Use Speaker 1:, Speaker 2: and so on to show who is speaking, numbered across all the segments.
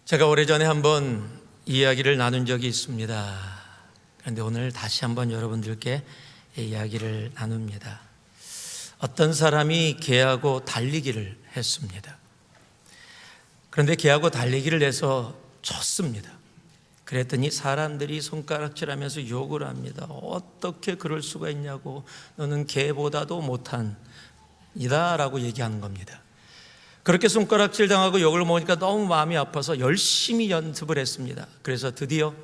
Speaker 1: 제가 오래전에 한번 이야기를 나눈 적이 있습니다. 그런데 오늘 다시 한번 여러분들께 이야기를 나눕니다. 어떤 사람이 개하고 달리기를 했습니다. 그런데 개하고 달리기를 해서 졌습니다. 그랬더니 사람들이 손가락질하면서 욕을 합니다. 어떻게 그럴 수가 있냐고, 너는 개보다도 못한 이다 라고 얘기하는 겁니다. 그렇게 손가락질 당하고 욕을 먹으니까 너무 마음이 아파서 열심히 연습을 했습니다. 그래서 드디어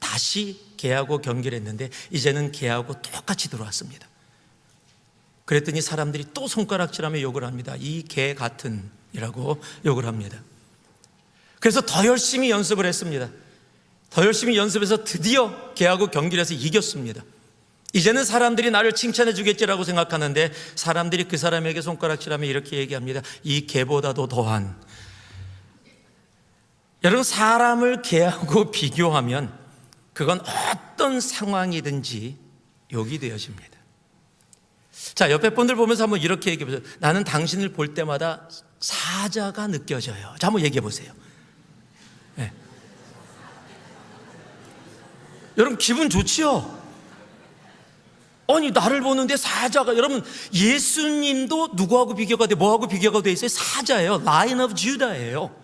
Speaker 1: 다시 개하고 경기를 했는데 이제는 개하고 똑같이 들어왔습니다. 그랬더니 사람들이 또 손가락질하며 욕을 합니다. 이 개 같은 이라고 욕을 합니다. 그래서 더 열심히 연습을 했습니다. 더 열심히 연습해서 드디어 개하고 경기를 해서 이겼습니다. 이제는 사람들이 나를 칭찬해 주겠지라고 생각하는데 사람들이 그 사람에게 손가락질하며 이렇게 얘기합니다. 이 개보다도 더한. 여러분, 사람을 개하고 비교하면 그건 어떤 상황이든지 욕이 되어집니다. 자, 옆에 분들 보면서 한번 이렇게 얘기해 보세요. 나는 당신을 볼 때마다 사자가 느껴져요. 자, 한번 얘기해 보세요. 네. 여러분, 기분 좋지요? 아니, 나를 보는데 사자가, 여러분, 예수님도 누구하고 비교가 돼? 뭐하고 비교가 돼 있어요? 사자예요. 라이언 오브 주다예요.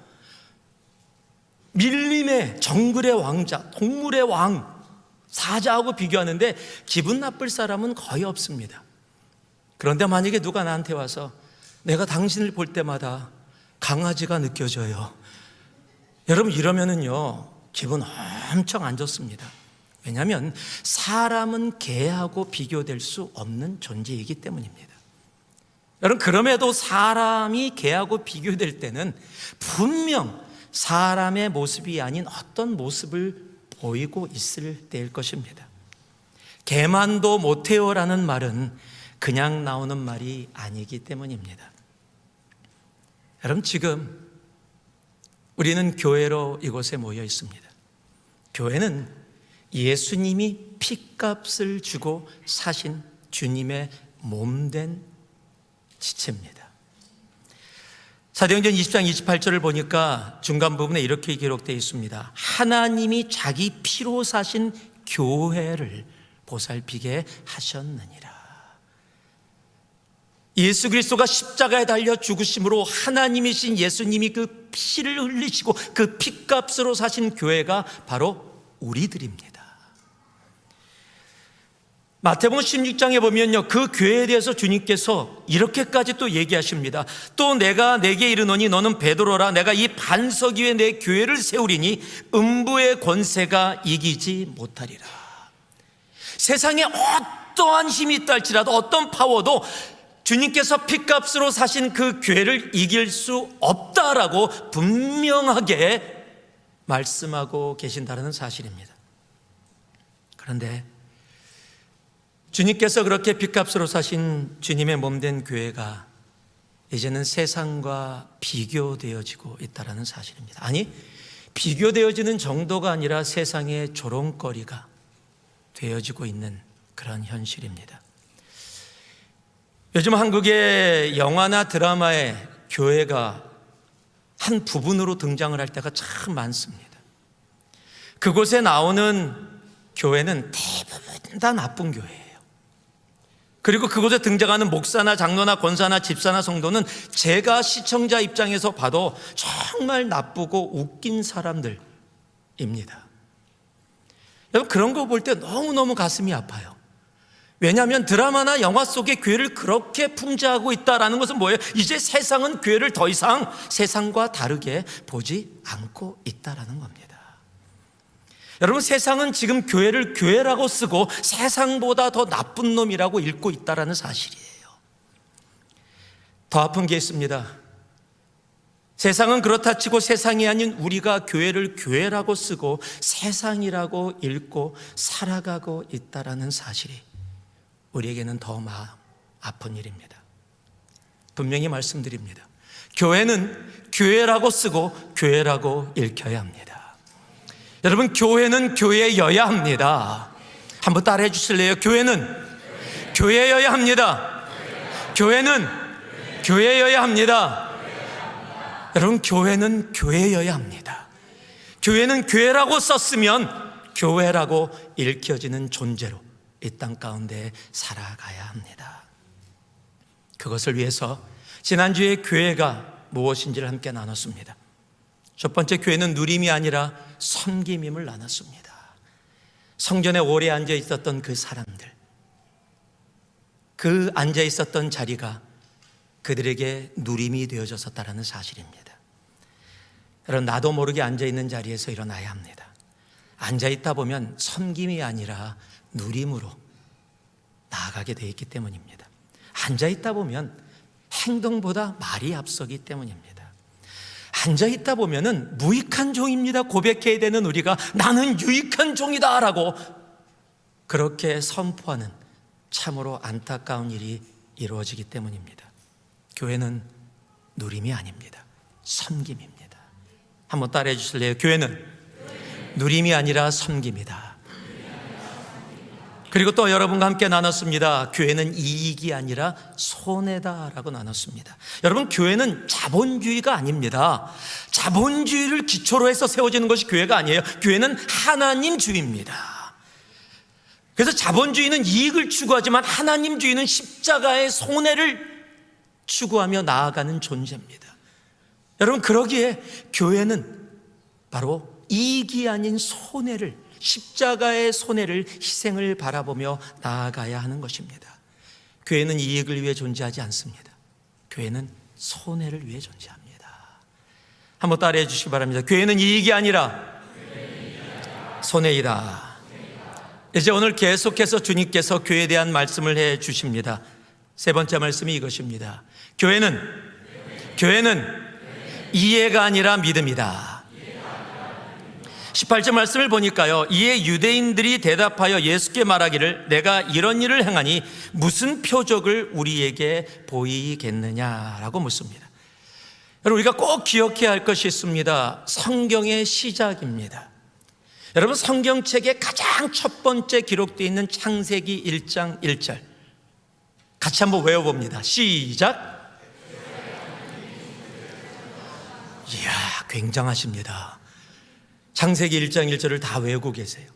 Speaker 1: 밀림의 정글의 왕자, 동물의 왕, 사자하고 비교하는데 기분 나쁠 사람은 거의 없습니다. 그런데 만약에 누가 나한테 와서 내가 당신을 볼 때마다 강아지가 느껴져요, 여러분, 이러면은요 기분 엄청 안 좋습니다. 왜냐하면 사람은 개하고 비교될 수 없는 존재이기 때문입니다. 여러분, 그럼에도 사람이 개하고 비교될 때는 분명 사람의 모습이 아닌 어떤 모습을 보이고 있을 때일 것입니다. 개만도 못해요라는 말은 그냥 나오는 말이 아니기 때문입니다. 여러분, 지금 우리는 교회로 이곳에 모여 있습니다. 교회는 예수님이 핏값을 주고 사신 주님의 몸된 지체입니다. 사도행전 20장 28절을 보니까 중간 부분에 이렇게 기록되어 있습니다. 하나님이 자기 피로 사신 교회를 보살피게 하셨느니라. 예수 그리스도가 십자가에 달려 죽으심으로 하나님이신 예수님이 그 피를 흘리시고 그 핏값으로 사신 교회가 바로 우리들입니다. 마태복음 16장에 보면요, 그 교회에 대해서 주님께서 이렇게까지 또 얘기하십니다. 또 내가 내게 이르노니 너는 베드로라. 내가 이 반석 위에 내 교회를 세우리니 음부의 권세가 이기지 못하리라. 세상에 어떠한 힘이 있다 할지라도, 어떤 파워도 주님께서 핏값으로 사신 그 교회를 이길 수 없다라고 분명하게 말씀하고 계신다는 사실입니다. 그런데 주님께서 그렇게 핏값으로 사신 주님의 몸된 교회가 이제는 세상과 비교되어지고 있다는 사실입니다. 아니, 비교되어지는 정도가 아니라 세상의 조롱거리가 되어지고 있는 그런 현실입니다. 요즘 한국의 영화나 드라마에 교회가 한 부분으로 등장을 할 때가 참 많습니다. 그곳에 나오는 교회는 대부분 다 나쁜 교회예요. 그리고 그곳에 등장하는 목사나 장로나 권사나 집사나 성도는 제가 시청자 입장에서 봐도 정말 나쁘고 웃긴 사람들입니다. 여러분, 그런 거 볼 때 너무너무 가슴이 아파요. 왜냐하면 드라마나 영화 속의 교회를 그렇게 풍자하고 있다는 것은 뭐예요? 이제 세상은 교회를 더 이상 세상과 다르게 보지 않고 있다는 겁니다. 여러분, 세상은 지금 교회를 교회라고 쓰고 세상보다 더 나쁜 놈이라고 읽고 있다는 사실이에요. 더 아픈 게 있습니다. 세상은 그렇다 치고 세상이 아닌 우리가 교회를 교회라고 쓰고 세상이라고 읽고 살아가고 있다는 사실이 우리에게는 더 마음 아픈 일입니다. 분명히 말씀드립니다. 교회는 교회라고 쓰고 교회라고 읽혀야 합니다. 여러분, 교회는 교회여야 합니다. 한번 따라해 주실래요? 교회는 교회여야 합니다. 교회는 교회여야 합니다. 여러분, 교회는 교회여야 합니다. 교회는 교회라고 썼으면 교회라고 읽혀지는 존재로 이 땅 가운데 살아가야 합니다. 그것을 위해서 지난주에 교회가 무엇인지를 함께 나눴습니다. 첫 번째, 교회는 누림이 아니라 섬김임을 나눴습니다. 성전에 오래 앉아 있었던 그 사람들, 그 앉아 있었던 자리가 그들에게 누림이 되어졌었다는 사실입니다. 여러분, 나도 모르게 앉아 있는 자리에서 일어나야 합니다. 앉아 있다 보면 섬김이 아니라 누림으로 나아가게 되어 있기 때문입니다. 앉아 있다 보면 행동보다 말이 앞서기 때문입니다. 앉아 있다 보면은 무익한 종입니다. 고백해야 되는 우리가 나는 유익한 종이다 라고 그렇게 선포하는 참으로 안타까운 일이 이루어지기 때문입니다. 교회는 누림이 아닙니다. 섬김입니다. 한번 따라해 주실래요? 교회는 누림이 아니라 섬김이다. 그리고 또 여러분과 함께 나눴습니다. 교회는 이익이 아니라 손해다라고 나눴습니다. 여러분, 교회는 자본주의가 아닙니다. 자본주의를 기초로 해서 세워지는 것이 교회가 아니에요. 교회는 하나님주의입니다. 그래서 자본주의는 이익을 추구하지만 하나님주의는 십자가의 손해를 추구하며 나아가는 존재입니다. 여러분, 그러기에 교회는 바로 이익이 아닌 손해를, 십자가의 손해를, 희생을 바라보며 나아가야 하는 것입니다. 교회는 이익을 위해 존재하지 않습니다. 교회는 손해를 위해 존재합니다. 한번 따라해 주시기 바랍니다. 교회는 이익이 아니라 손해이다. 이제 오늘 계속해서 주님께서 교회에 대한 말씀을 해 주십니다. 세 번째 말씀이 이것입니다. 교회는 이해가 아니라 믿음이다. 18절 말씀을 보니까요, 이에 유대인들이 대답하여 예수께 말하기를 내가 이런 일을 행하니 무슨 표적을 우리에게 보이겠느냐라고 묻습니다. 여러분, 우리가 꼭 기억해야 할 것이 있습니다. 성경의 시작입니다. 여러분, 성경책의 가장 첫 번째 기록되어 있는 창세기 1장 1절 같이 한번 외워봅니다. 시작. 이야, 굉장하십니다. 창세기 1장 1절을 다 외우고 계세요.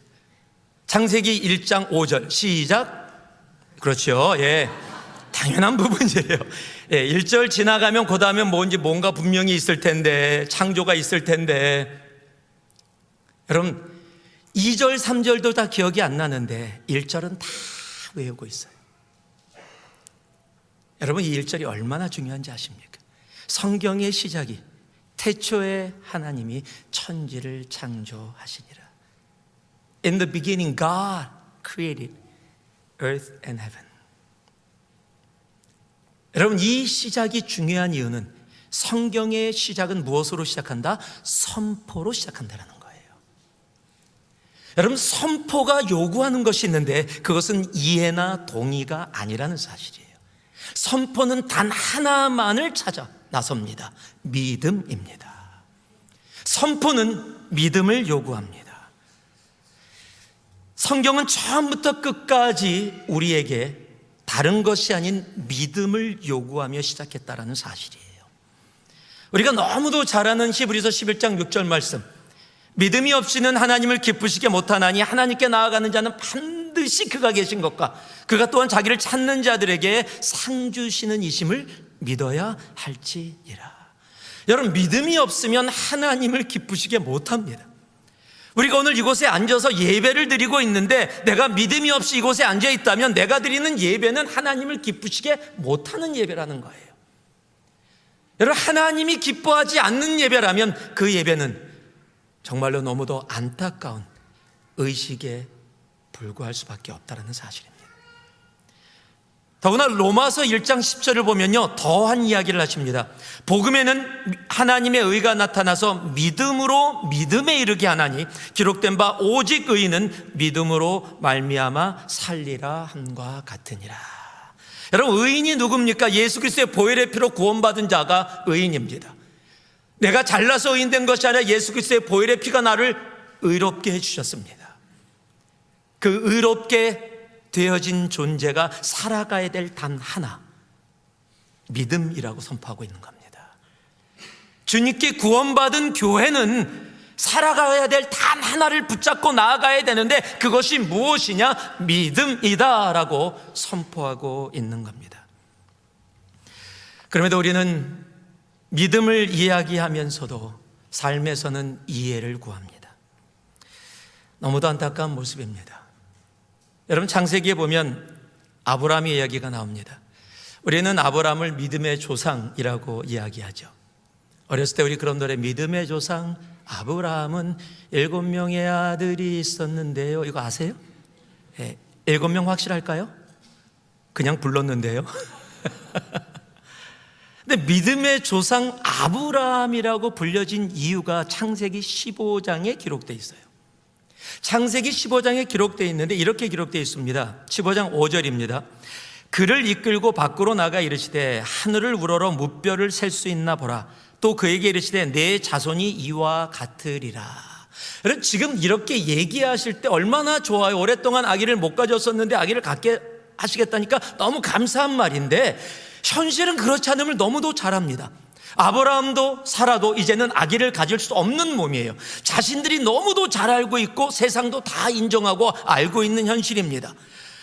Speaker 1: 창세기 1장 5절 시작. 그렇죠. 예, 당연한 부분이에요. 예, 1절 지나가면 그 다음에 뭔가 분명히 있을 텐데, 창조가 있을 텐데. 여러분, 2절 3절도 다 기억이 안 나는데 1절은 다 외우고 있어요. 여러분, 이 1절이 얼마나 중요한지 아십니까? 성경의 시작이 태초에 하나님이 천지를 창조하시니라. In the beginning God created earth and heaven. 여러분, 이 시작이 중요한 이유는 성경의 시작은 무엇으로 시작한다? 선포로 시작한다는 거예요. 여러분, 선포가 요구하는 것이 있는데 그것은 이해나 동의가 아니라는 사실이에요. 선포는 단 하나만을 찾아 나섭니다. 믿음입니다. 선포는 믿음을 요구합니다. 성경은 처음부터 끝까지 우리에게 다른 것이 아닌 믿음을 요구하며 시작했다라는 사실이에요. 우리가 너무도 잘 아는 히브리서 11장 6절 말씀, 믿음이 없이는 하나님을 기쁘시게 못하나니 하나님께 나아가는 자는 반드시 그가 계신 것과 그가 또한 자기를 찾는 자들에게 상 주시는 이심을 믿어야 할지니라. 여러분, 믿음이 없으면 하나님을 기쁘시게 못합니다. 우리가 오늘 이곳에 앉아서 예배를 드리고 있는데 내가 믿음이 없이 이곳에 앉아 있다면 내가 드리는 예배는 하나님을 기쁘시게 못하는 예배라는 거예요. 여러분, 하나님이 기뻐하지 않는 예배라면 그 예배는 정말로 너무도 안타까운 의식에 불과할 수밖에 없다는 사실입니다. 더구나 로마서 1장 10절을 보면요, 더한 이야기를 하십니다. 복음에는 하나님의 의가 나타나서 믿음으로 믿음에 이르게 하나니 기록된 바 오직 의인은 믿음으로 말미암아 살리라 함과 같으니라. 여러분, 의인이 누굽니까? 예수 그리스도의 보혈의 피로 구원받은 자가 의인입니다. 내가 잘나서 의인된 것이 아니라 예수 그리스도의 보혈의 피가 나를 의롭게 해주셨습니다. 그 의롭게 되어진 존재가 살아가야 될 단 하나, 믿음이라고 선포하고 있는 겁니다. 주님께 구원받은 교회는 살아가야 될 단 하나를 붙잡고 나아가야 되는데 그것이 무엇이냐? 믿음이다라고 선포하고 있는 겁니다. 그럼에도 우리는 믿음을 이야기하면서도 삶에서는 이해를 구합니다. 너무도 안타까운 모습입니다. 여러분, 창세기에 보면 아브라함의 이야기가 나옵니다. 우리는 아브라함을 믿음의 조상이라고 이야기하죠. 어렸을 때 우리 그런 노래, 믿음의 조상 아브라함은 7명의 아들이 있었는데요. 이거 아세요? 7명 확실할까요? 그냥 불렀는데요. 근데 믿음의 조상 아브라함이라고 불려진 이유가 창세기 15장에 기록되어 있어요. 창세기 15장에 기록되어 있는데 이렇게 기록되어 있습니다. 15장 5절입니다. 그를 이끌고 밖으로 나가 이르시되 하늘을 우러러 무뼈를 셀 수 있나 보라. 또 그에게 이르시되 내 자손이 이와 같으리라. 여러분, 지금 이렇게 얘기하실 때 얼마나 좋아요. 오랫동안 아기를 못 가졌었는데 아기를 갖게 하시겠다니까 너무 감사한 말인데 현실은 그렇지 않음을 너무도 잘 압니다. 아브라함도 사라도 이제는 아기를 가질 수 없는 몸이에요. 자신들이 너무도 잘 알고 있고 세상도 다 인정하고 알고 있는 현실입니다.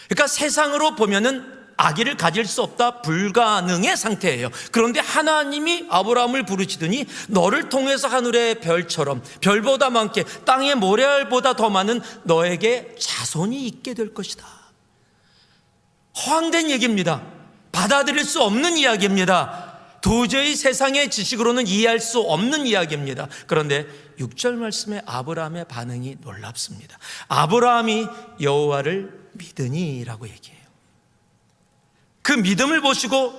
Speaker 1: 그러니까 세상으로 보면은 아기를 가질 수 없다, 불가능의 상태예요. 그런데 하나님이 아브라함을 부르시더니 너를 통해서 하늘의 별처럼 별보다 많게 땅의 모래알보다 더 많은 너에게 자손이 있게 될 것이다. 허황된 얘기입니다. 받아들일 수 없는 이야기입니다. 도저히 세상의 지식으로는 이해할 수 없는 이야기입니다. 그런데 6절 말씀에 아브라함의 반응이 놀랍습니다. 아브라함이 여호와를 믿으니라고 얘기해요. 그 믿음을 보시고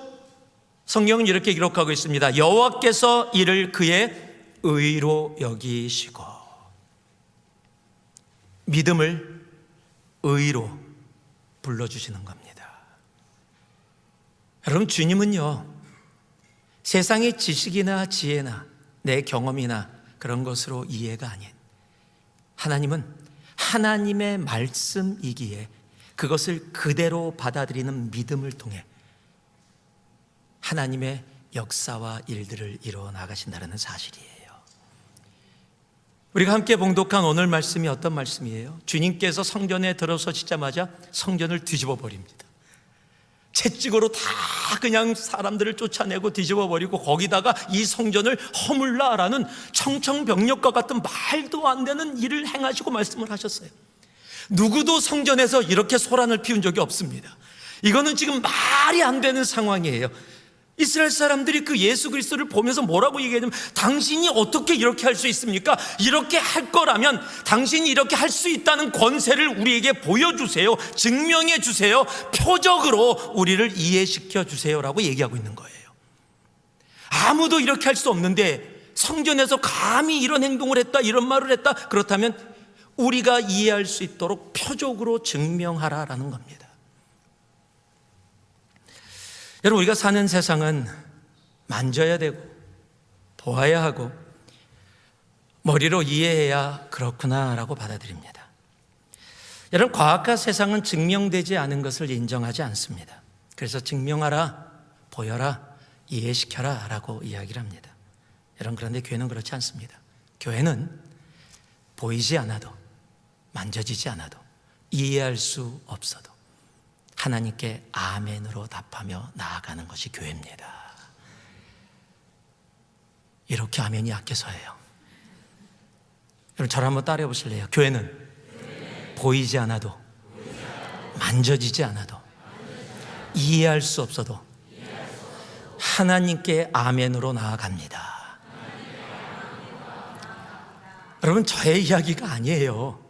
Speaker 1: 성경은 이렇게 기록하고 있습니다. 여호와께서 이를 그의 의로 여기시고. 믿음을 의로 불러주시는 겁니다. 여러분, 주님은요, 세상의 지식이나 지혜나 내 경험이나 그런 것으로 이해가 아닌 하나님은 하나님의 말씀이기에 그것을 그대로 받아들이는 믿음을 통해 하나님의 역사와 일들을 이루어 나가신다는 사실이에요. 우리가 함께 봉독한 오늘 말씀이 어떤 말씀이에요? 주님께서 성전에 들어서시자마자 성전을 뒤집어 버립니다. 채찍으로 다 그냥 사람들을 쫓아내고 뒤집어 버리고 거기다가 이 성전을 허물라라는 청천벽력과 같은 말도 안 되는 일을 행하시고 말씀을 하셨어요. 누구도 성전에서 이렇게 소란을 피운 적이 없습니다. 이거는 지금 말이 안 되는 상황이에요. 이스라엘 사람들이 그 예수 그리스도를 보면서 뭐라고 얘기하냐면 당신이 어떻게 이렇게 할 수 있습니까? 이렇게 할 거라면 당신이 이렇게 할 수 있다는 권세를 우리에게 보여주세요. 증명해 주세요. 표적으로 우리를 이해시켜 주세요라고 얘기하고 있는 거예요. 아무도 이렇게 할 수 없는데 성전에서 감히 이런 행동을 했다, 이런 말을 했다, 그렇다면 우리가 이해할 수 있도록 표적으로 증명하라라는 겁니다. 여러분, 우리가 사는 세상은 만져야 되고 보아야 하고 머리로 이해해야 그렇구나라고 받아들입니다. 여러분, 과학과 세상은 증명되지 않은 것을 인정하지 않습니다. 그래서 증명하라, 보여라, 이해시켜라 라고 이야기를 합니다. 여러분, 그런데 교회는 그렇지 않습니다. 교회는 보이지 않아도 만져지지 않아도 이해할 수 없어도 하나님께 아멘으로 답하며 나아가는 것이 교회입니다. 이렇게 아멘이 약해서예요. 여러분, 저를 한번 따라해 보실래요? 교회는 보이지 않아도 만져지지 않아도 이해할 수 없어도 하나님께 아멘으로 나아갑니다. 여러분, 저의 이야기가 아니에요.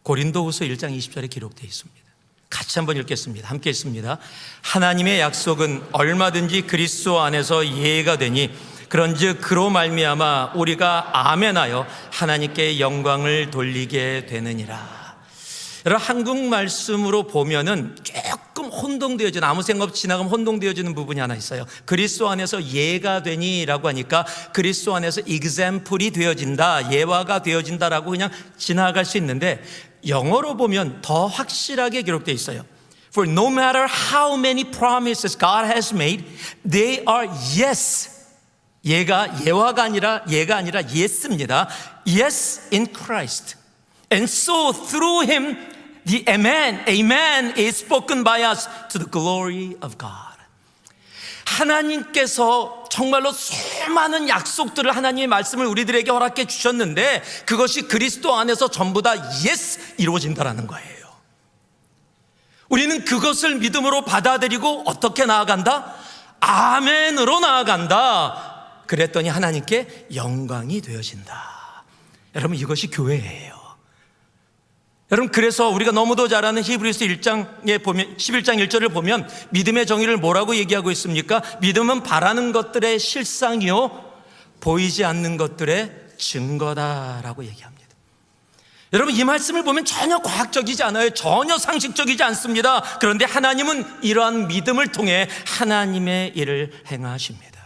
Speaker 1: 고린도후서 1장 20절에 기록되어 있습니다. 같이 한번 읽겠습니다. 함께 읽습니다. 하나님의 약속은 얼마든지 그리스도 안에서 예가 되니 그런즉 그로 말미암아 우리가 아멘하여 하나님께 영광을 돌리게 되느니라. 여러분, 한국 말씀으로 보면은 조금 혼동되어지는, 아무 생각 없이 지나가면 혼동되어지는 부분이 하나 있어요. 그리스도 안에서 예가 되니라고 하니까 그리스도 안에서 example이 되어진다, 예화가 되어진다라고 그냥 지나갈 수 있는데 영어로 보면 더 확실하게 기록되어 있어요. For no matter how many promises God has made, they are yes. 예화가 아니라 yes입니다. Yes in Christ. And so through him the amen is spoken by us to the glory of God. 하나님께서 정말로 수많은 약속들을, 하나님의 말씀을 우리들에게 허락해 주셨는데 그것이 그리스도 안에서 전부 다 yes 이루어진다라는 거예요. 우리는 그것을 믿음으로 받아들이고 어떻게 나아간다? 아멘으로 나아간다. 그랬더니 하나님께 영광이 되어진다. 여러분, 이것이 교회예요. 여러분, 그래서 우리가 너무도 잘 아는 히브리서 1장에 보면 11장 1절을 보면 믿음의 정의를 뭐라고 얘기하고 있습니까? 믿음은 바라는 것들의 실상이요 보이지 않는 것들의 증거다라고 얘기합니다. 여러분, 이 말씀을 보면 전혀 과학적이지 않아요. 전혀 상식적이지 않습니다. 그런데 하나님은 이러한 믿음을 통해 하나님의 일을 행하십니다.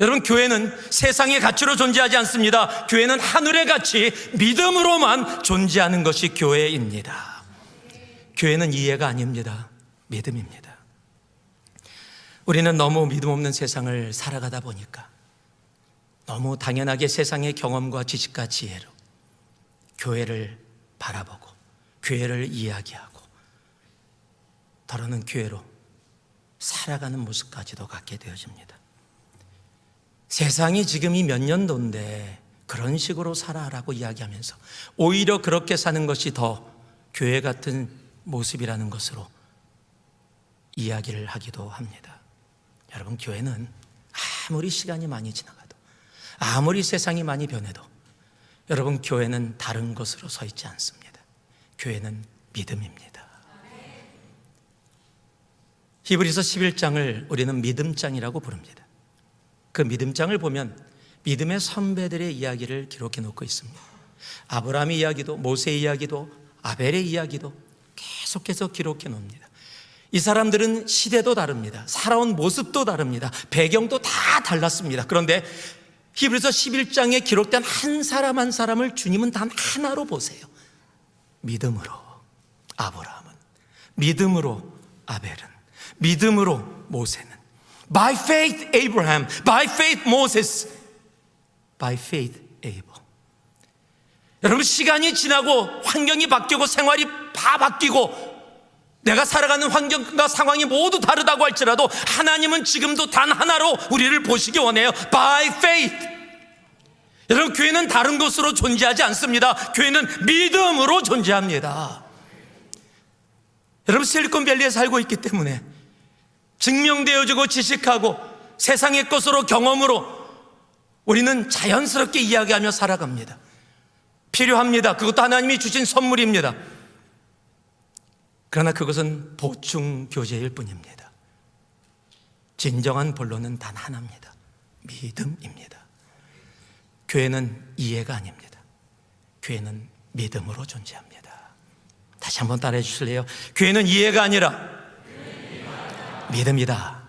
Speaker 1: 여러분, 교회는 세상의 가치로 존재하지 않습니다. 교회는 하늘의 가치, 믿음으로만 존재하는 것이 교회입니다. 교회는 이해가 아닙니다. 믿음입니다. 우리는 너무 믿음 없는 세상을 살아가다 보니까 너무 당연하게 세상의 경험과 지식과 지혜로 교회를 바라보고 교회를 이야기하고 더러는 교회로 살아가는 모습까지도 갖게 되어집니다. 세상이 지금이 몇 년도인데 그런 식으로 살아라고 이야기하면서 오히려 그렇게 사는 것이 더 교회 같은 모습이라는 것으로 이야기를 하기도 합니다. 여러분, 교회는 아무리 시간이 많이 지나가도 아무리 세상이 많이 변해도 여러분, 교회는 다른 것으로 서 있지 않습니다. 교회는 믿음입니다. 히브리서 11장을 우리는 믿음장이라고 부릅니다. 그 믿음장을 보면 믿음의 선배들의 이야기를 기록해 놓고 있습니다. 아브라함의 이야기도, 모세의 이야기도, 아벨의 이야기도 계속해서 기록해 놓습니다. 이 사람들은 시대도 다릅니다. 살아온 모습도 다릅니다. 배경도 다 달랐습니다. 그런데 히브리서 11장에 기록된 한 사람 한 사람을 주님은 단 하나로 보세요. 믿음으로 아브라함은, 믿음으로 아벨은, 믿음으로 모세는, By faith Abraham, by faith Moses, by faith Abel. 여러분, 시간이 지나고 환경이 바뀌고 생활이 다 바뀌고 내가 살아가는 환경과 상황이 모두 다르다고 할지라도 하나님은 지금도 단 하나로 우리를 보시기 원해요. By faith. 여러분, 교회는 다른 것으로 존재하지 않습니다. 교회는 믿음으로 존재합니다. 여러분, 실리콘밸리에 살고 있기 때문에 증명되어지고 지식하고 세상의 것으로 경험으로 우리는 자연스럽게 이야기하며 살아갑니다. 필요합니다. 그것도 하나님이 주신 선물입니다. 그러나 그것은 보충 교제일 뿐입니다. 진정한 본론은 단 하나입니다. 믿음입니다. 교회는 이해가 아닙니다. 교회는 믿음으로 존재합니다. 다시 한번 따라해 주실래요? 교회는 이해가 아니라 믿음이다.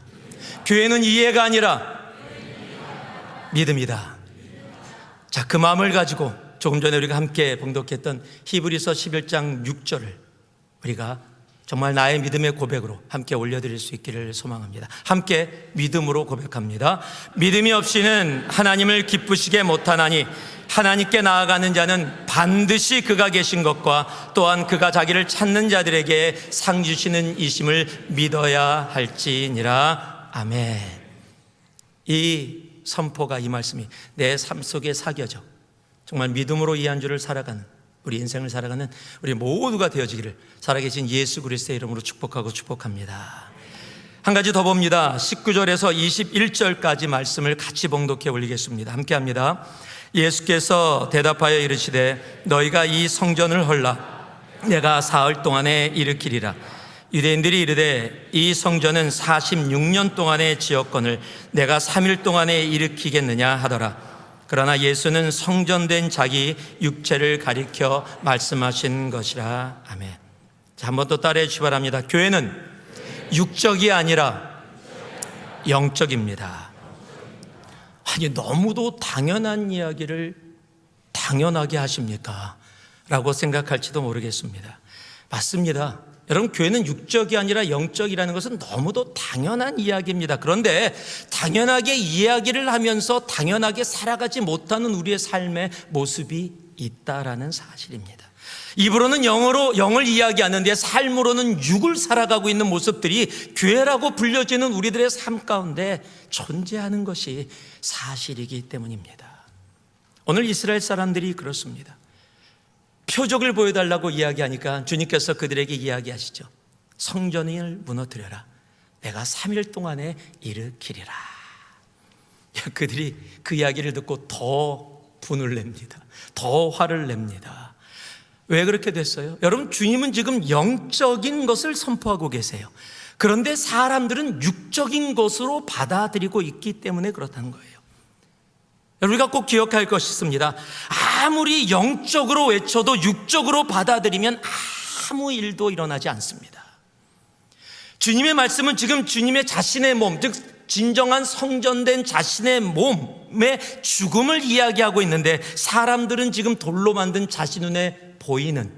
Speaker 1: 교회는 이해가 아니라 믿음이다. 자, 그 마음을 가지고 조금 전에 우리가 함께 봉독했던 히브리서 11장 6절을 우리가 정말 나의 믿음의 고백으로 함께 올려드릴 수 있기를 소망합니다. 함께 믿음으로 고백합니다. 믿음이 없이는 하나님을 기쁘시게 못하나니 하나님께 나아가는 자는 반드시 그가 계신 것과 또한 그가 자기를 찾는 자들에게 상 주시는 이심을 믿어야 할지니라. 아멘. 이 선포가, 이 말씀이 내 삶 속에 사겨져 정말 믿음으로 이 한 주를 살아가는, 우리 인생을 살아가는 우리 모두가 되어지기를 살아계신 예수 그리스도의 이름으로 축복하고 축복합니다. 한 가지 더 봅니다. 19절에서 21절까지 말씀을 같이 봉독해 올리겠습니다. 함께 합니다. 예수께서 대답하여 이르시되 너희가 이 성전을 헐라 내가 사흘 동안에 일으키리라. 유대인들이 이르되 이 성전은 46년 동안의 지었건을 내가 3일 동안에 일으키겠느냐 하더라. 그러나 예수는 성전된 자기 육체를 가리켜 말씀하신 것이라. 아멘. 자, 한번 또 따라해 주시기 바랍니다. 교회는 육적이 아니라 영적입니다. 아니, 너무도 당연한 이야기를 당연하게 하십니까? 라고 생각할지도 모르겠습니다. 맞습니다. 여러분, 교회는 육적이 아니라 영적이라는 것은 너무도 당연한 이야기입니다. 그런데 당연하게 이야기를 하면서 당연하게 살아가지 못하는 우리의 삶의 모습이 있다라는 사실입니다. 입으로는 영을 이야기하는데 삶으로는 육을 살아가고 있는 모습들이 교회라고 불려지는 우리들의 삶 가운데 존재하는 것이 사실이기 때문입니다. 오늘 이스라엘 사람들이 그렇습니다. 표적을 보여달라고 이야기하니까 주님께서 그들에게 이야기하시죠. 성전을 무너뜨려라. 내가 3일 동안에 일으키리라. 그들이 그 이야기를 듣고 더 분을 냅니다. 더 화를 냅니다. 왜 그렇게 됐어요? 여러분, 주님은 지금 영적인 것을 선포하고 계세요. 그런데 사람들은 육적인 것으로 받아들이고 있기 때문에 그렇다는 거예요. 우리가 꼭 기억할 것이 있습니다. 아무리 영적으로 외쳐도 육적으로 받아들이면 아무 일도 일어나지 않습니다. 주님의 말씀은 지금 주님의 자신의 몸, 즉 진정한 성전된 자신의 몸의 죽음을 이야기하고 있는데, 사람들은 지금 돌로 만든 자신 눈에 보이는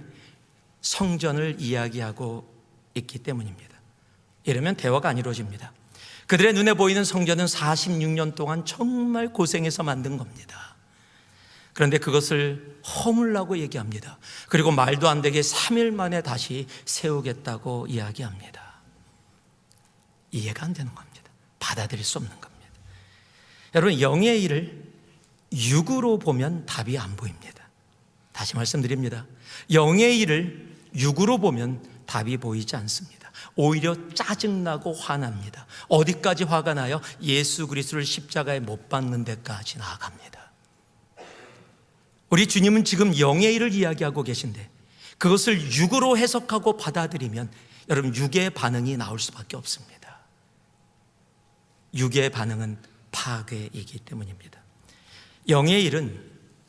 Speaker 1: 성전을 이야기하고 있기 때문입니다. 이러면 대화가 안 이루어집니다. 그들의 눈에 보이는 성전은 46년 동안 정말 고생해서 만든 겁니다. 그런데 그것을 허물라고 얘기합니다. 그리고 말도 안 되게 3일 만에 다시 세우겠다고 이야기합니다. 이해가 안 되는 겁니다. 받아들일 수 없는 겁니다. 여러분, 영의 일을 육으로 보면 답이 안 보입니다. 다시 말씀드립니다. 영의 일을 육으로 보면 답이 보이지 않습니다. 오히려 짜증나고 화납니다. 어디까지 화가 나요? 예수 그리스도를 십자가에 못 박는 데까지 나아갑니다. 우리 주님은 지금 영의 일을 이야기하고 계신데 그것을 육으로 해석하고 받아들이면 여러분, 육의 반응이 나올 수밖에 없습니다. 육의 반응은 파괴이기 때문입니다. 영의 일은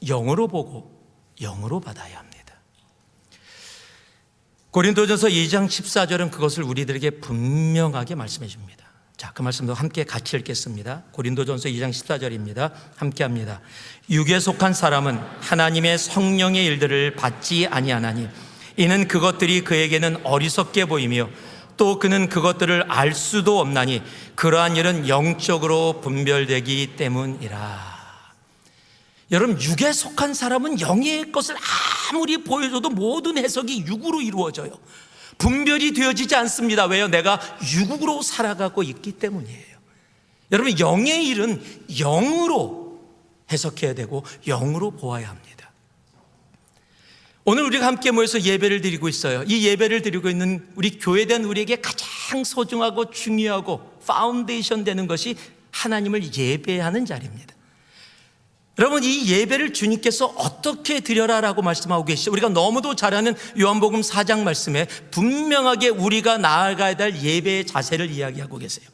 Speaker 1: 영으로 보고 영으로 받아야 합니다. 고린도전서 2장 14절은 그것을 우리들에게 분명하게 말씀해 줍니다. 자, 그 말씀도 함께 같이 읽겠습니다. 고린도전서 2장 14절입니다. 함께 합니다. 육에 속한 사람은 하나님의 성령의 일들을 받지 아니하나니 이는 그것들이 그에게는 어리석게 보이며 또 그는 그것들을 알 수도 없나니 그러한 일은 영적으로 분별되기 때문이라. 여러분, 육에 속한 사람은 영의 것을 아무리 보여줘도 모든 해석이 육으로 이루어져요. 분별이 되어지지 않습니다. 왜요? 내가 육으로 살아가고 있기 때문이에요. 여러분, 영의 일은 영으로 해석해야 되고 영으로 보아야 합니다. 오늘 우리가 함께 모여서 예배를 드리고 있어요. 이 예배를 드리고 있는 우리 교회된 우리에게 가장 소중하고 중요하고 파운데이션 되는 것이 하나님을 예배하는 자리입니다. 여러분, 이 예배를 주님께서 어떻게 드려라라고 말씀하고 계시죠? 우리가 너무도 잘 아는 요한복음 4장 말씀에 분명하게 우리가 나아가야 될 예배의 자세를 이야기하고 계세요.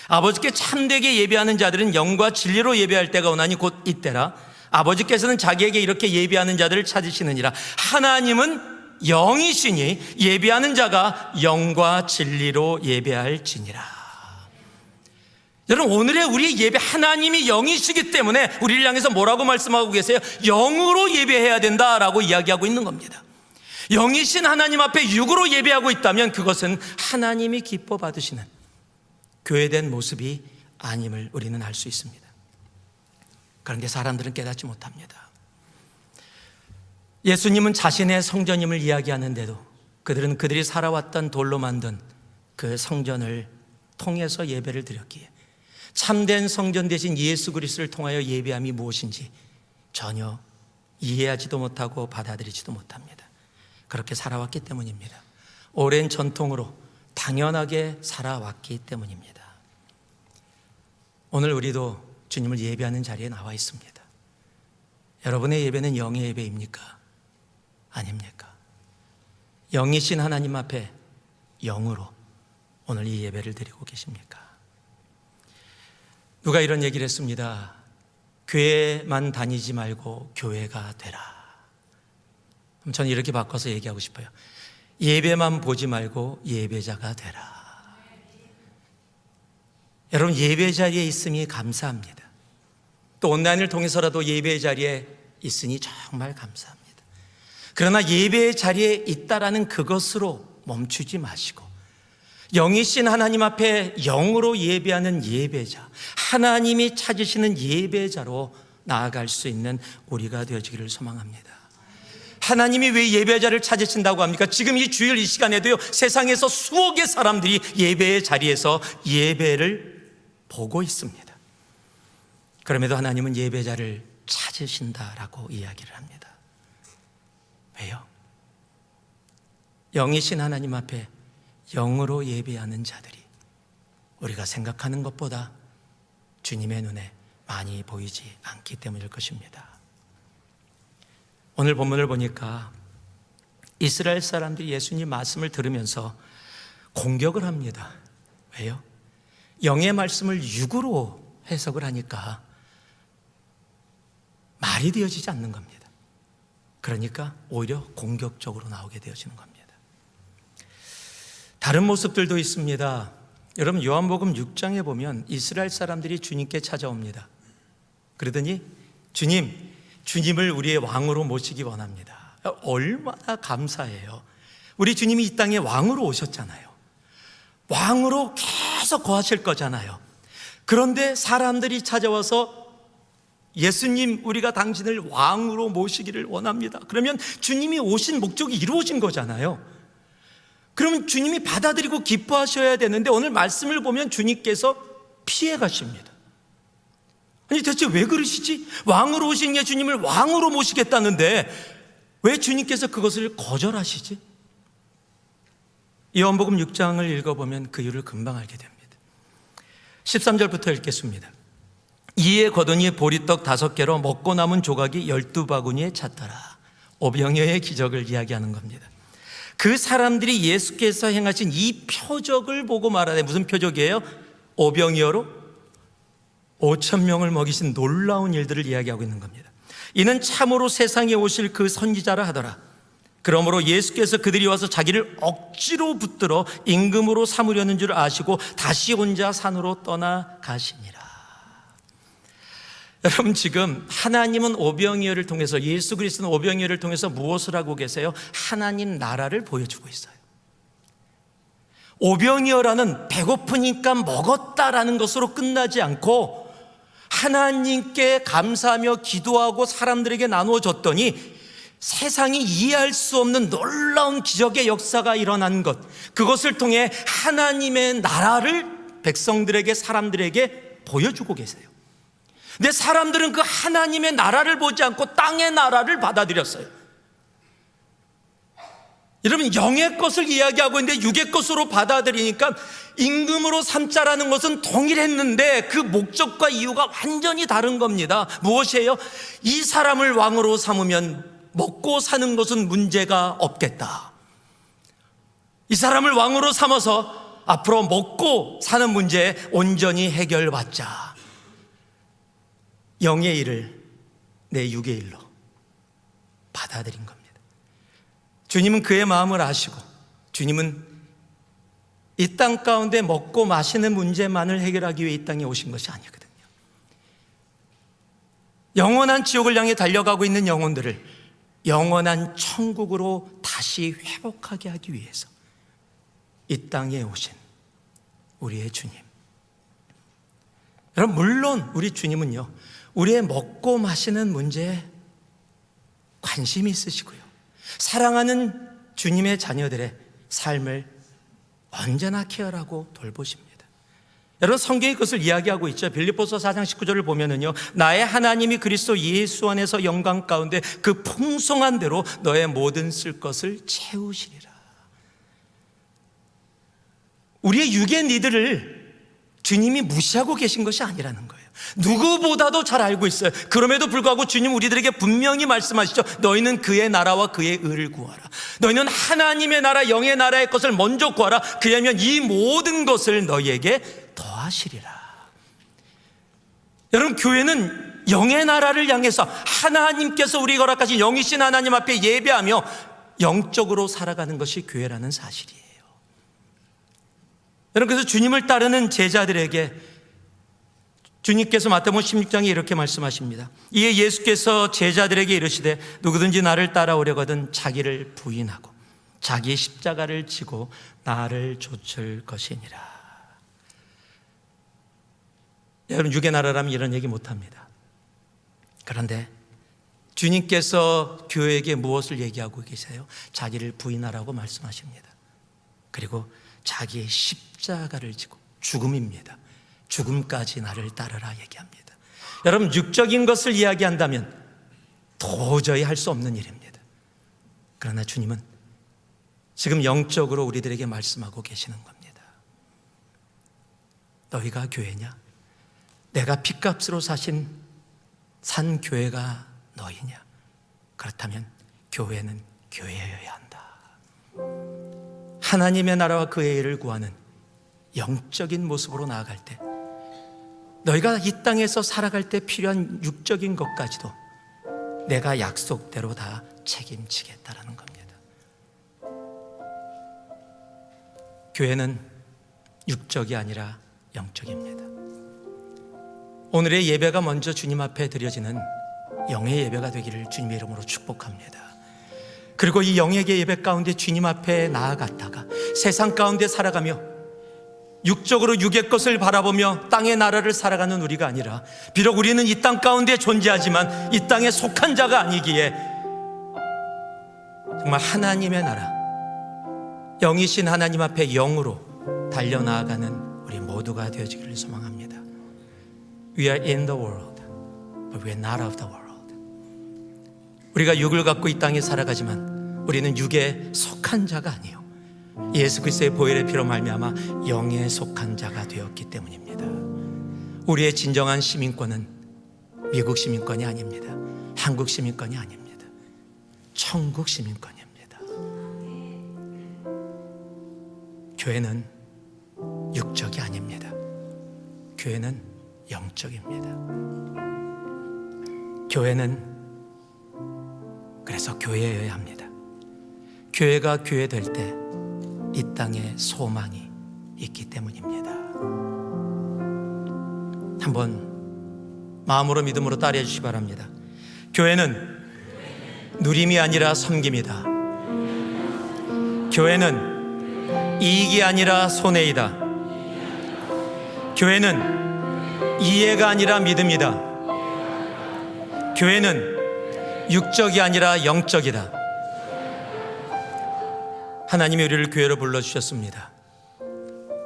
Speaker 1: 아버지께 참되게 예배하는 자들은 영과 진리로 예배할 때가 오나니 곧 이때라. 아버지께서는 자기에게 이렇게 예배하는 자들을 찾으시느니라. 하나님은 영이시니 예배하는 자가 영과 진리로 예배할지니라. 여러분, 오늘의 우리의 예배, 하나님이 영이시기 때문에 우리를 향해서 뭐라고 말씀하고 계세요? 영으로 예배해야 된다라고 이야기하고 있는 겁니다. 영이신 하나님 앞에 육으로 예배하고 있다면 그것은 하나님이 기뻐 받으시는 교회된 모습이 아님을 우리는 알 수 있습니다. 그런데 사람들은 깨닫지 못합니다. 예수님은 자신의 성전임을 이야기하는데도 그들은 그들이 살아왔던 돌로 만든 그 성전을 통해서 예배를 드렸기에 참된 성전 대신 예수 그리스도를 통하여 예배함이 무엇인지 전혀 이해하지도 못하고 받아들이지도 못합니다. 그렇게 살아왔기 때문입니다. 오랜 전통으로 당연하게 살아왔기 때문입니다. 오늘 우리도 주님을 예배하는 자리에 나와 있습니다. 여러분의 예배는 영의 예배입니까? 아닙니까? 영이신 하나님 앞에 영으로 오늘 이 예배를 드리고 계십니까? 누가 이런 얘기를 했습니다. 교회만 다니지 말고 교회가 되라. 그럼 저는 이렇게 바꿔서 얘기하고 싶어요. 예배만 보지 말고 예배자가 되라. 여러분, 예배 자리에 있음이 감사합니다. 또 온라인을 통해서라도 예배 자리에 있으니 정말 감사합니다. 그러나 예배 자리에 있다라는 그것으로 멈추지 마시고 영이신 하나님 앞에 영으로 예배하는 예배자, 하나님이 찾으시는 예배자로 나아갈 수 있는 우리가 되어지기를 소망합니다. 하나님이 왜 예배자를 찾으신다고 합니까? 지금 이 주일 이 시간에도요, 세상에서 수억의 사람들이 예배의 자리에서 예배를 보고 있습니다. 그럼에도 하나님은 예배자를 찾으신다라고 이야기를 합니다. 왜요? 영이신 하나님 앞에 영으로 예배하는 자들이 우리가 생각하는 것보다 주님의 눈에 많이 보이지 않기 때문일 것입니다. 오늘 본문을 보니까 이스라엘 사람들이 예수님 말씀을 들으면서 공격을 합니다. 왜요? 영의 말씀을 육으로 해석을 하니까 말이 되어지지 않는 겁니다. 그러니까 오히려 공격적으로 나오게 되어지는 겁니다. 다른 모습들도 있습니다. 여러분, 요한복음 6장에 보면 이스라엘 사람들이 주님께 찾아옵니다. 그러더니 주님을 우리의 왕으로 모시기 원합니다. 얼마나 감사해요. 우리 주님이 이 땅에 왕으로 오셨잖아요. 왕으로 계속 거하실 거잖아요. 그런데 사람들이 찾아와서 예수님, 우리가 당신을 왕으로 모시기를 원합니다. 그러면 주님이 오신 목적이 이루어진 거잖아요. 그러면 주님이 받아들이고 기뻐하셔야 되는데 오늘 말씀을 보면 주님께서 피해 가십니다. 아니, 대체 왜 그러시지? 왕으로 오신 예수님을 왕으로 모시겠다는데 왜 주님께서 그것을 거절하시지? 요한복음 6장을 읽어보면 그 이유를 금방 알게 됩니다. 13절부터 읽겠습니다. 이에 거두니 보리떡 5개로 먹고 남은 조각이 12바구니에 찼더라. 오병이어의 기적을 이야기하는 겁니다. 그 사람들이 예수께서 행하신 이 표적을 보고 말하되, 무슨 표적이에요? 오병이어로 5,000명을 먹이신 놀라운 일들을 이야기하고 있는 겁니다. 이는 참으로 세상에 오실 그 선지자라 하더라. 그러므로 예수께서 그들이 와서 자기를 억지로 붙들어 임금으로 삼으려는 줄 아시고 다시 혼자 산으로 떠나가시니라. 여러분, 지금 하나님은 오병이어를 통해서, 예수 그리스도는 오병이어를 통해서 무엇을 하고 계세요? 하나님 나라를 보여주고 있어요. 오병이어라는 배고프니까 먹었다라는 것으로 끝나지 않고 하나님께 감사하며 기도하고 사람들에게 나누어줬더니 세상이 이해할 수 없는 놀라운 기적의 역사가 일어난 것, 그것을 통해 하나님의 나라를 백성들에게, 사람들에게 보여주고 계세요. 근데 사람들은 그 하나님의 나라를 보지 않고 땅의 나라를 받아들였어요. 여러분, 영의 것을 이야기하고 있는데 육의 것으로 받아들이니까 임금으로 삼자라는 것은 동일했는데 그 목적과 이유가 완전히 다른 겁니다. 무엇이에요? 이 사람을 왕으로 삼으면 먹고 사는 것은 문제가 없겠다. 이 사람을 왕으로 삼아서 앞으로 먹고 사는 문제 온전히 해결받자. 영의 일을 내 육의 일로 받아들인 겁니다. 주님은 그의 마음을 아시고, 주님은 이 땅 가운데 먹고 마시는 문제만을 해결하기 위해 이 땅에 오신 것이 아니거든요. 영원한 지옥을 향해 달려가고 있는 영혼들을 영원한 천국으로 다시 회복하게 하기 위해서 이 땅에 오신 우리의 주님. 여러분, 물론 우리 주님은요, 우리의 먹고 마시는 문제에 관심이 있으시고요, 사랑하는 주님의 자녀들의 삶을 언제나 케어하고 돌보십니다. 여러분, 성경이 그것을 이야기하고 있죠. 빌립보서 4장 19절을 보면은요, 나의 하나님이 그리스도 예수 안에서 영광 가운데 그 풍성한 대로 너의 모든 쓸 것을 채우시리라. 우리의 육의 니들을 주님이 무시하고 계신 것이 아니라는 거예요. 누구보다도 잘 알고 있어요. 그럼에도 불구하고 주님 우리들에게 분명히 말씀하시죠. 너희는 그의 나라와 그의 의를 구하라. 너희는 하나님의 나라, 영의 나라의 것을 먼저 구하라. 그러면 이 모든 것을 너희에게 더하시리라. 여러분, 교회는 영의 나라를 향해서 하나님께서 우리에게 허락하신 영이신 하나님 앞에 예배하며 영적으로 살아가는 것이 교회라는 사실이에요. 여러분, 그래서 주님을 따르는 제자들에게 주님께서 마태복음 16장에 이렇게 말씀하십니다. 이에 예수께서 제자들에게 이르시되 누구든지 나를 따라오려거든 자기를 부인하고 자기 십자가를 지고 나를 좇을 것이니라. 여러분, 육의 나라라면 이런 얘기 못합니다. 그런데 주님께서 교회에게 무엇을 얘기하고 계세요? 자기를 부인하라고 말씀하십니다. 그리고 자기의 십자가를 지고, 죽음입니다. 죽음까지 나를 따르라 얘기합니다. 여러분, 육적인 것을 이야기한다면 도저히 할 수 없는 일입니다. 그러나 주님은 지금 영적으로 우리들에게 말씀하고 계시는 겁니다. 너희가 교회냐? 내가 핏값으로 산 교회가 너희냐? 그렇다면 교회는 교회여야 한다. 하나님의 나라와 그의 일을 구하는 영적인 모습으로 나아갈 때, 너희가 이 땅에서 살아갈 때 필요한 육적인 것까지도 내가 약속대로 다 책임지겠다라는 겁니다. 교회는 육적이 아니라 영적입니다. 오늘의 예배가 먼저 주님 앞에 드려지는 영의 예배가 되기를 주님의 이름으로 축복합니다. 그리고 이 영의 예배 가운데 주님 앞에 나아갔다가 세상 가운데 살아가며 육적으로 육의 것을 바라보며 땅의 나라를 살아가는 우리가 아니라, 비록 우리는 이 땅 가운데 존재하지만 이 땅에 속한 자가 아니기에 정말 하나님의 나라, 영이신 하나님 앞에 영으로 달려나아가는 우리 모두가 되어지기를 소망합니다. We are in the world, but we are not of the world. 우리가 육을 갖고 이 땅에 살아가지만 우리는 육에 속한 자가 아니에요. 예수 그리스도의 보혈의 피로 말미암아 영에 속한 자가 되었기 때문입니다. 우리의 진정한 시민권은 미국 시민권이 아닙니다. 한국 시민권이 아닙니다. 천국 시민권입니다. 교회는 육적이 아닙니다. 교회는 영적입니다. 교회는 그래서 교회여야 합니다. 교회가 교회 될 때 이 땅에 소망이 있기 때문입니다. 한번 마음으로 믿음으로 따라해 주시기 바랍니다. 교회는 누림이 아니라 섬김이다. 교회는 이익이 아니라 손해이다. 교회는 이해가 아니라 믿음이다. 교회는 육적이 아니라 영적이다. 하나님이 우리를 교회로 불러주셨습니다.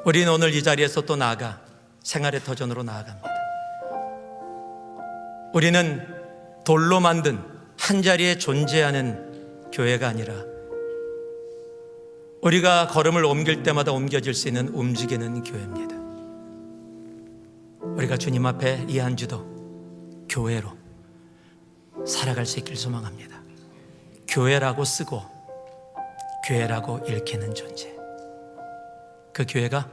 Speaker 1: 우리는 오늘 이 자리에서 또 나아가 생활의 터전으로 나아갑니다. 우리는 돌로 만든 한자리에 존재하는 교회가 아니라 우리가 걸음을 옮길 때마다 옮겨질 수 있는 움직이는 교회입니다. 우리가 주님 앞에 이 한 주도 교회로 살아갈 수 있길 소망합니다. 교회라고 쓰고 교회라고 읽히는 존재, 그 교회가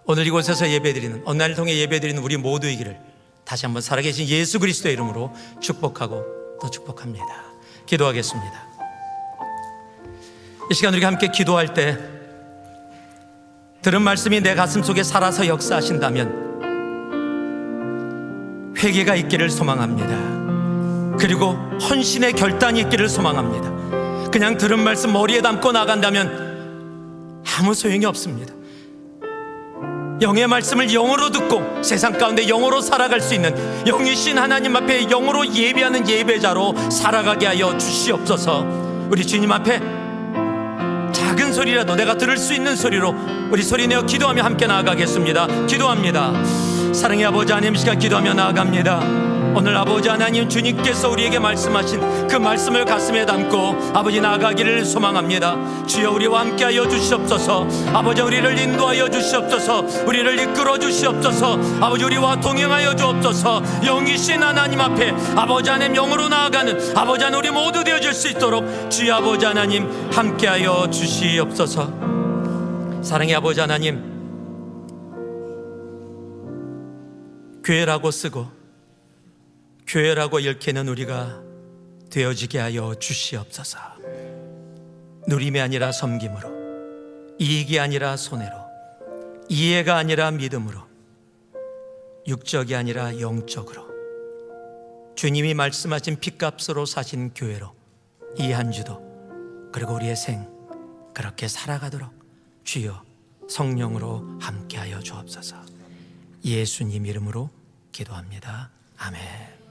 Speaker 1: 오늘 이곳에서 예배드리는, 어느 날 통해 예배드리는 우리 모두이기를 다시 한번 살아계신 예수 그리스도의 이름으로 축복하고 또 축복합니다. 기도하겠습니다. 이 시간 우리가 함께 기도할 때 들은 말씀이 내 가슴 속에 살아서 역사하신다면 회개가 있기를 소망합니다. 그리고 헌신의 결단이 있기를 소망합니다. 그냥 들은 말씀 머리에 담고 나간다면 아무 소용이 없습니다. 영의 말씀을 영으로 듣고 세상 가운데 영으로 살아갈 수 있는 영이신 하나님 앞에 영으로 예배하는 예배자로 살아가게 하여 주시옵소서. 우리 주님 앞에 작은 소리라도 내가 들을 수 있는 소리로 우리 소리내어 기도하며 함께 나아가겠습니다. 기도합니다. 사랑의 아버지 하나님, 시간 기도하며 나아갑니다. 오늘 아버지 하나님, 주님께서 우리에게 말씀하신 그 말씀을 가슴에 담고 아버지 나아가기를 소망합니다. 주여 우리와 함께하여 주시옵소서. 아버지 우리를 인도하여 주시옵소서. 우리를 이끌어 주시옵소서. 아버지 우리와 동행하여 주옵소서. 영이신 하나님 앞에 아버지 하나님 영으로 나아가는 아버지 하나님 우리 모두 되어질 수 있도록 주여 아버지 하나님 함께하여 주시옵소서. 사랑의 아버지 하나님, 교회라고 쓰고 교회라고 읽히는 우리가 되어지게 하여 주시옵소서. 누림이 아니라 섬김으로, 이익이 아니라 손해로, 이해가 아니라 믿음으로, 육적이 아니라 영적으로, 주님이 말씀하신 핏값으로 사신 교회로 이 한 주도, 그리고 우리의 생 그렇게 살아가도록 주여 성령으로 함께하여 주옵소서. 예수님 이름으로 기도합니다. 아멘.